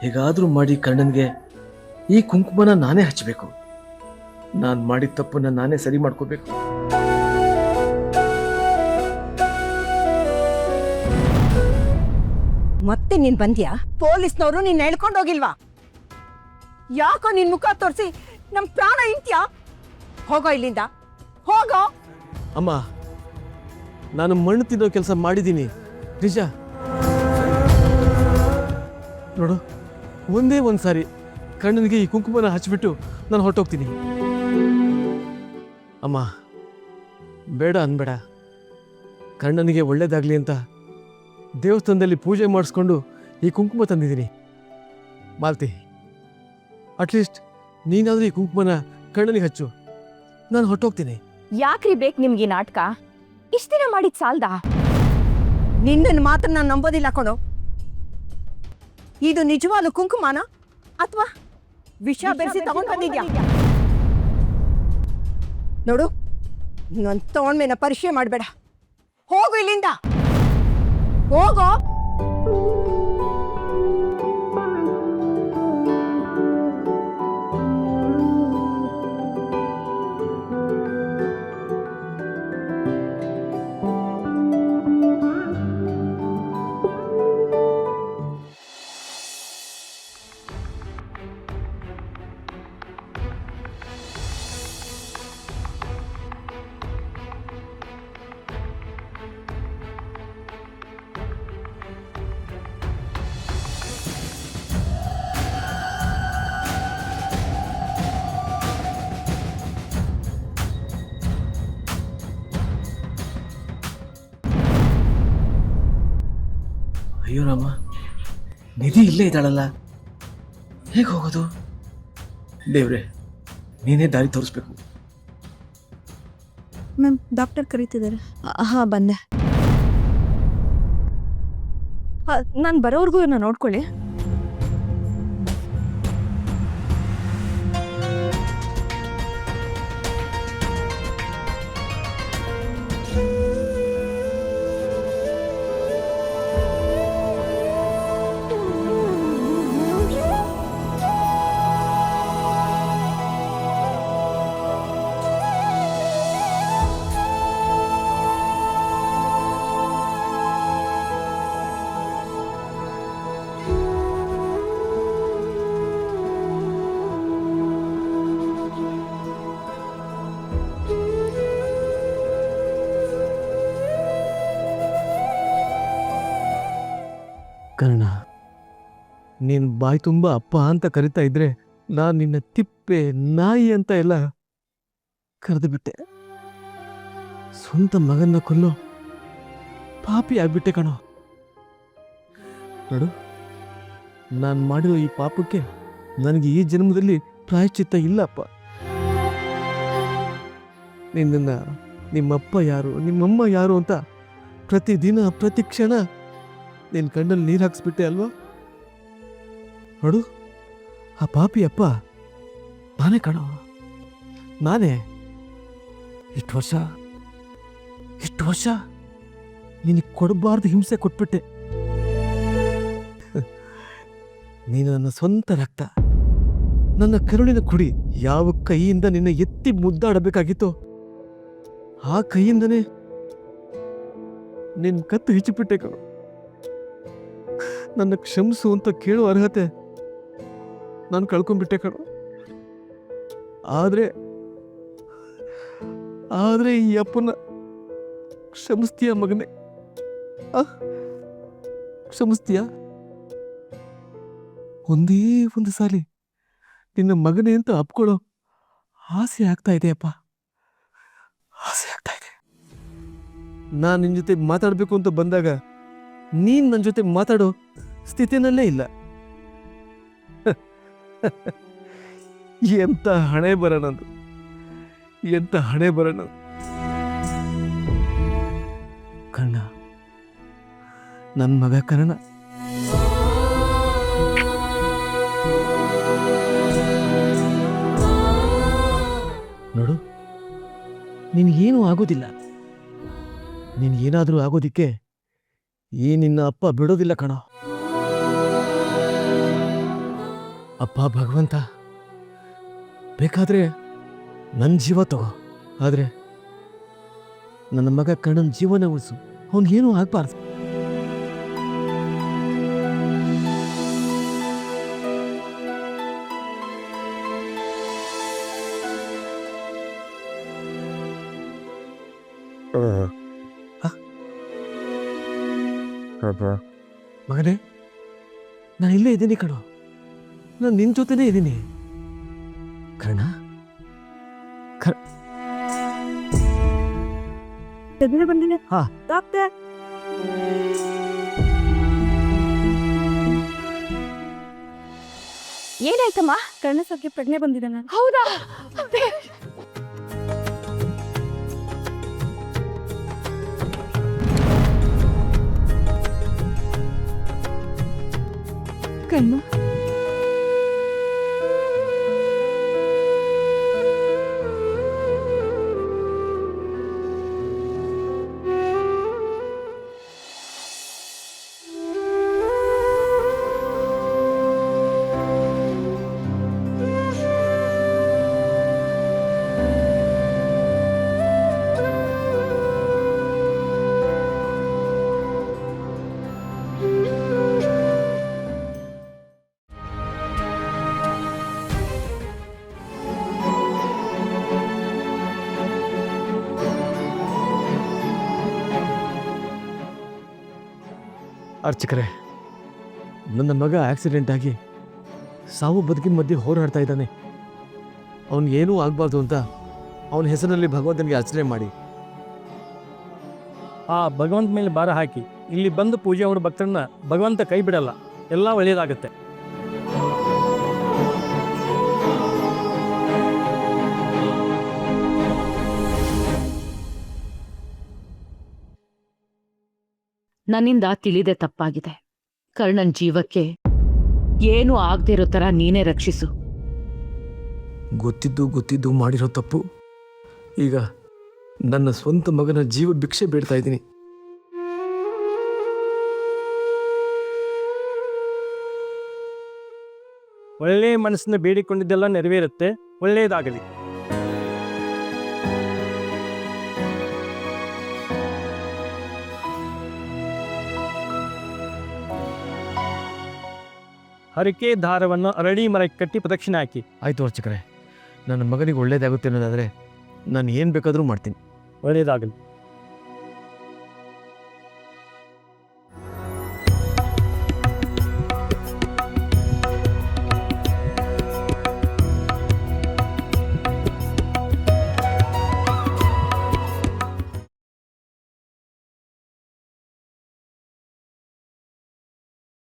ಹೇಗಾದರೂ ಮಾಡಿ ಕಣ್ಣನಿಗೆ ಈ ಕುಂಕುಮನ ನಾನೇ ಹಚ್ಚಬೇಕು. ನಾನು ಮಾಡಿದ ತಪ್ಪನ್ನ ನಾನೇ ಸರಿ ಮಾಡ್ಕೋಬೇಕು. ಮತ್ತೆ ನೀನ್ ಬಂದ್ಯಾ? ಪೊಲೀಸ್ನವರು ನಿನ್ನ ಹೇಳ್ಕೊಂಡು ಹೋಗಿಲ್ವಾ? ಯಾಕೋ ನಿನ್ ಮುಖ ತೋರಿಸಿ ನಮ್ ಪ್ರಾಣ ಇಂತ್ಯಾ? ಹೋಗೋ ಇಲ್ಲಿಂದ, ಹೋಗೋ. ಅಮ್ಮ, ನಾನು ಮಣ್ಣು ತಿನ್ನೋ ಕೆಲಸ ಮಾಡಿದ್ದೀನಿ ನಿಜ. ನೋಡು, ಒಂದೇ ಒಂದು ಸಾರಿ ಕಣ್ಣನಿಗೆ ಈ ಕುಂಕುಮನ ಹಚ್ಚಿಬಿಟ್ಟು ನಾನು ಹೊರಟೋಗ್ತೀನಿ. ಅಮ್ಮ, ಬೇಡ ಅನ್ಬೇಡ. ಕಣ್ಣನಿಗೆ ಒಳ್ಳೇದಾಗ್ಲಿ ಅಂತ ದೇವಸ್ಥಾನದಲ್ಲಿ ಪೂಜೆ ಮಾಡಿಸ್ಕೊಂಡು ಈ ಕುಂಕುಮ ತಂದಿದ್ದೀನಿ. ಮಾಲ್ತಿ, ಅಟ್ಲೀಸ್ಟ್ ನೀನಾದ್ರೂ ಈ ಕುಂಕುಮನ ಕಣ್ಣನಿಗೆ ಹಚ್ಚು. ನಾನು ಹೊರಟೋಗ್ತೀನಿ. ಯಾಕ್ರಿ ಬೇಕು ನಿಮ್ಗೆ ನಾಟಕ? ಇಷ್ಟ ದಿನ ಮಾಡಿದ್ ಸಾಲ್ದಾ? ನಿನ್ನ ಮಾತ್ರ ನಾನು ನಂಬೋದಿಲ್ಲ ಕಣೋ. ಇದು ನಿಜವಾದ ಕುಂಕುಮನ ಅಥವಾ ವಿಷ ಬೆರೆಸಿ ತಗೊಂಡ್ ಬಂದಿದ್ಯಾ? ನೋಡು, ನಾನು ತಗೊಂಡ್ಮೇನ ಪರೀಕ್ಷೆ ಮಾಡಬೇಡ. ಹೋಗು ಇಲ್ಲಿಂದ, ಹೋಗೋ. ಅಯ್ಯೋ ರಾಮ, ನಿಧಿ ಇಲ್ಲೇ ಇದ್ದಾಳಲ್ಲ, ಹೇಗೆ ಹೋಗೋದು? ದೇವ್ರೆ, ನೀನೇ ದಾರಿ ತೋರಿಸ್ಬೇಕು. ಮ್ಯಾಮ್, ಡಾಕ್ಟರ್ ಕರೀತಿದ್ದಾರೆ. ಹಾಂ, ಬಂದೆ. ನಾನು ಬರೋವರೆಗೂ ನಾನು ನೋಡ್ಕೊಳ್ಳಿ. ಕರ್ಣ, ನೀನು ಬಾಯಿ ತುಂಬ ಅಪ್ಪ ಅಂತ ಕರಿತಾ ಇದ್ರೆ ನಾನು ನಿನ್ನ ತಿಪ್ಪೆ, ನಾಯಿ ಅಂತ ಎಲ್ಲ ಕರೆದು ಬಿಟ್ಟೆ. ಸ್ವಂತ ಮಗನ್ನ ಕೊಲ್ಲೋ ಪಾಪಿ ಆಗ್ಬಿಟ್ಟೆ ಕಣೋ. ನೋಡು, ನಾನು ಮಾಡಿರೋ ಈ ಪಾಪಕ್ಕೆ ನನಗೆ ಈ ಜನ್ಮದಲ್ಲಿ ಪ್ರಾಯಶ್ಚಿತ್ತ ಇಲ್ಲಪ್ಪ. ನಿನ್ನ ನಿಮ್ಮಪ್ಪ ಯಾರು, ನಿಮ್ಮಮ್ಮ ಯಾರು ಅಂತ ಪ್ರತಿದಿನ ಪ್ರತಿ ಕ್ಷಣ ನಿನ್ನ ಕಣ್ಣಲ್ಲಿ ನೀರು ಹಾಕ್ಸ್ಬಿಟ್ಟೆ ಅಲ್ವಾ? ನೋಡು, ಆ ಪಾಪಿ ಅಪ್ಪ ನಾನೇ ಕಣೋ, ನಾನೇ. ಇಷ್ಟು ವರ್ಷ ನಿನಗೆ ಕೊಡಬಾರ್ದು ಹಿಂಸೆ ಕೊಟ್ಬಿಟ್ಟೆ. ನೀನು ನನ್ನ ಸ್ವಂತ ರಕ್ತ, ನನ್ನ ಕರುಳಿನ ಕುಡಿ. ಯಾವ ಕೈಯಿಂದ ನಿನ್ನ ಎತ್ತಿ ಮುದ್ದಾಡಬೇಕಾಗಿತ್ತೋ ಆ ಕೈಯಿಂದನೇ ನಿನ್ನ ಕತ್ತು ಹಿಚ್ಚಿಬಿಟ್ಟೆ ಕಣೋ. ನನ್ನ ಕ್ಷಮಿಸು ಅಂತ ಕೇಳೋ ಅರ್ಹತೆ ನಾನು ಕಳ್ಕೊಂಡ್ಬಿಟ್ಟೆ ಕಣೋ. ಆದ್ರೆ ಈ ಅಪ್ಪನ ಕ್ಷಮಿಸ್ತೀಯ ಮಗನೇ? ಕ್ಷಮಿಸ್ತೀಯ? ಒಂದೇ ಒಂದು ಸಾಲಿ ನಿನ್ನ ಮಗನೇ ಅಂತ ಅಪ್ಕೊಳ್ಳೋ ಆಸೆ ಆಗ್ತಾ ಇದೆಯಪ್ಪ, ಆಸೆ ಆಗ್ತಾ ಇದೆ. ನಾನು ನಿನ್ನ ಜೊತೆ ಮಾತಾಡಬೇಕು ಅಂತ ಬಂದಾಗ ನೀನ್ ನನ್ನ ಜೊತೆ ಮಾತಾಡೋ ಸ್ಥಿತಿನಲ್ಲೇ ಇಲ್ಲ. ಎಂತ ಹಣೆ ಬರೋಣದು, ಎಂತ ಹಣೆ ಬರೋಣ. ಕರ್ಣ, ನನ್ನ ಮಗ ಕರ್ಣ. ನೋಡು, ನಿನ್ಗೇನೂ ಆಗೋದಿಲ್ಲ. ನಿನ್ಗೇನಾದರೂ ಆಗೋದಿಕ್ಕೆ ಈ ನಿನ್ನ ಅಪ್ಪ ಬಿಡೋದಿಲ್ಲ ಕಣೋ. ಅಪ್ಪ ಭಗವಂತ, ಬೇಕಾದ್ರೆ ನನ್ನ ಜೀವ ತಗೋ, ಆದರೆ ನನ್ನ ಮಗ ಕರ್ಣನ್ ಜೀವನ ಉಳಿಸು. ಅವನಿಗೇನೂ ಆಗ್ಬಾರ್ದು. ಮಗನೇ, ನಾನು ಇಲ್ಲೇ ಇದ್ದೀನಿ ಕಣೋ. ನಾನು ನಿನ್ನ ಜೊತೆನೇ ಇದ್ದೀನಿ ಕರ್ಣ. ಎದುರು ಬಂದಿದೆ. ಹಾ. ಡಾಕ್ಟರ್, ಏನಾಯ್ತಮ್ಮ? ಕರ್ಣಸಕ್ಕೆ ಪ್ರಜ್ಞೆ ಬಂದಿದೆ ನಾನು. ಹೌದಾ? ಕಣ್ಣು ಅರ್ಚಕರೇ, ನನ್ನ ಮಗ ಆಕ್ಸಿಡೆಂಟ್ ಆಗಿ ಸಾವು ಬದುಕಿನ ಮಧ್ಯೆ ಹೋರಾಡ್ತಾ ಇದ್ದಾನೆ. ಅವನಿಗೇನೂ ಆಗಬಾರ್ದು ಅಂತ ಅವನ ಹೆಸರಿನಲ್ಲಿ ಭಗವಂತನಿಗೆ ಅರ್ಚನೆ ಮಾಡಿ. ಆ ಭಗವಂತ ಮೇಲೆ ಭಾರ ಹಾಕಿ ಇಲ್ಲಿ ಬಂದು ಪೂಜೆ ಅವರ ಭಕ್ತರನ್ನ ಭಗವಂತ ಕೈ ಬಿಡಲ್ಲ, ಎಲ್ಲ ಒಳ್ಳೆಯದಾಗುತ್ತೆ. ನನ್ನಿಂದ ತಿಳಿದೆ ತಪ್ಪಾಗಿದೆ. ಕರ್ಣನ್ ಜೀವಕ್ಕೆ ಏನೂ ಆಗದೆ ಇರೋ ಥರ ನೀನೇ ರಕ್ಷಿಸು. ಗೊತ್ತಿದ್ದು ಮಾಡಿರೋ ತಪ್ಪು. ಈಗ ನನ್ನ ಸ್ವಂತ ಮಗನ ಜೀವ ಭಿಕ್ಷೆ ಬೇಡ್ತಾ ಇದ್ದೀನಿ. ಒಳ್ಳೆಯ ಮನಸ್ಸನ್ನ ಬೇಡಿಕೊಂಡಿದ್ದೆಲ್ಲ ನೆರವೇರುತ್ತೆ. ಒಳ್ಳೆಯದಾಗಲಿ. ಹರಕೆ ದಾರವನ್ನು ಅರಳಿ ಮರಕ್ಕೆ ಕಟ್ಟಿ ಪ್ರದಕ್ಷಿಣೆ ಹಾಕಿ. ಆಯಿತು ಅರ್ಚಕರೇ, ನನ್ನ ಮಗನಿಗೆ ಒಳ್ಳೇದಾಗುತ್ತೆ ಅನ್ನೋದಾದರೆ ನಾನು ಏನು ಬೇಕಾದರೂ ಮಾಡ್ತೀನಿ. ಒಳ್ಳೆಯದಾಗಲಿ.